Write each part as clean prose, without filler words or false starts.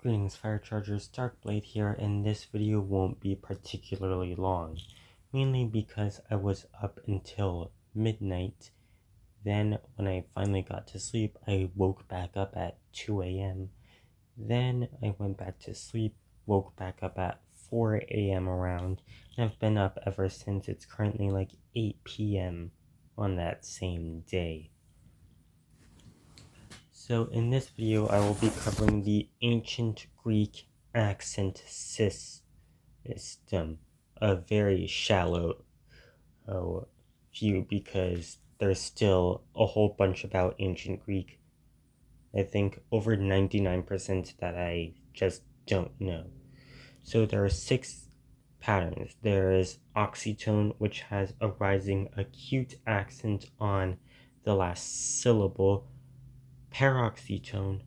Greetings Fire Chargers, Darkblade here, and this video won't be particularly long, mainly because I was up until midnight. Then when I finally got to sleep, I woke back up at 2 a.m. Then I went back to sleep, woke back up at 4 a.m. around, and I've been up ever since. It's currently like 8 p.m. on that same day. So in this video, I will be covering the ancient Greek accent system, a very shallow view because there's still a whole bunch about ancient Greek. I think over 99% that I just don't know. So there are 6 patterns. There is oxytone, which has a rising acute accent on the last syllable. Paroxytone,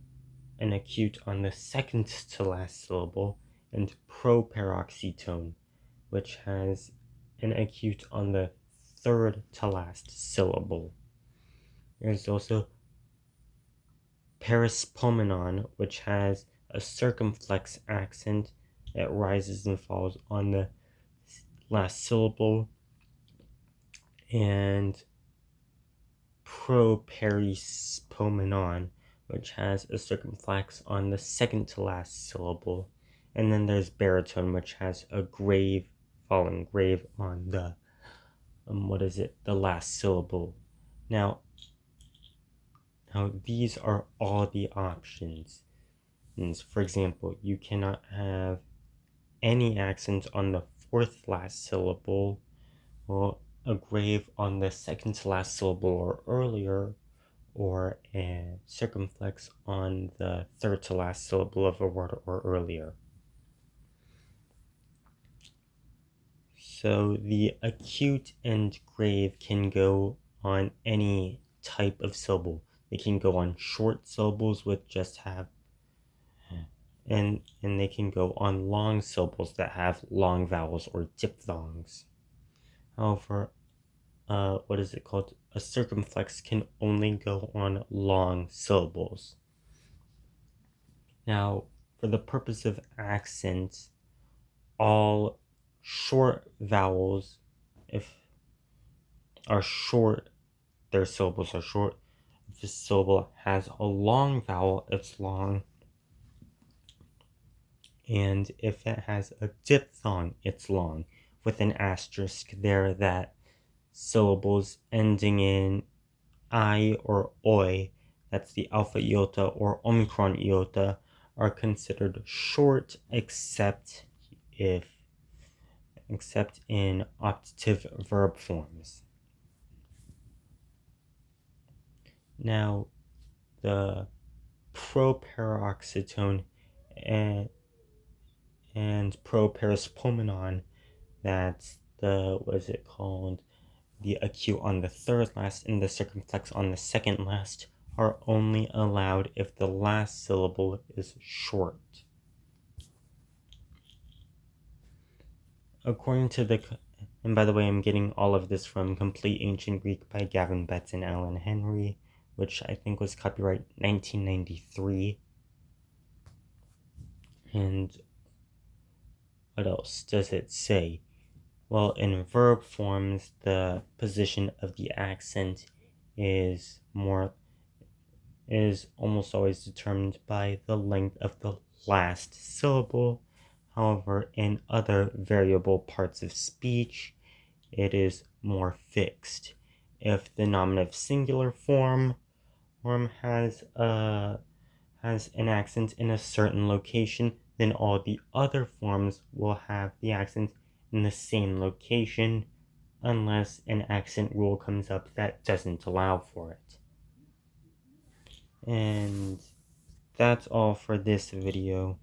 an acute on the second to last syllable, and proparoxytone, which has an acute on the third to last syllable. There's also paraspomenon, which has a circumflex accent that rises and falls on the last syllable, and properispomenon, which has a circumflex on the second to last syllable. And then there's baritone, which has a grave, falling grave on the, the last syllable. Now these are all the options. And for example, you cannot have any accent on the fourth last syllable, or a grave on the second to last syllable or earlier, or a circumflex on the third to last syllable of a word or earlier. So the acute and grave can go on any type of syllable. They can go on short syllables with just have, and they can go on long syllables that have long vowels or diphthongs. However, a circumflex can only go on long syllables. Now, for the purpose of accents, all short vowels, if are short, their syllables are short. If a syllable has a long vowel, it's long. And if it has a diphthong, it's long, with an asterisk there that syllables ending in I or oi, that's the alpha iota or omicron iota, are considered short except in optative verb forms. Now, the proparoxytone and proparaspomenon, that's the, the acute on the third last and the circumflex on the second last, are only allowed if the last syllable is short. According to and by the way, I'm getting all of this from Complete Ancient Greek by Gavin Betts and Alan Henry, which I think was copyright 1993. And what else does it say? Well, in verb forms, the position of the accent is almost always determined by the length of the last syllable. However, in other variable parts of speech, it is more fixed. If the nominative singular form has an accent in a certain location, then all the other forms will have the accent in the same location, unless an accent rule comes up that doesn't allow for it. And that's all for this video.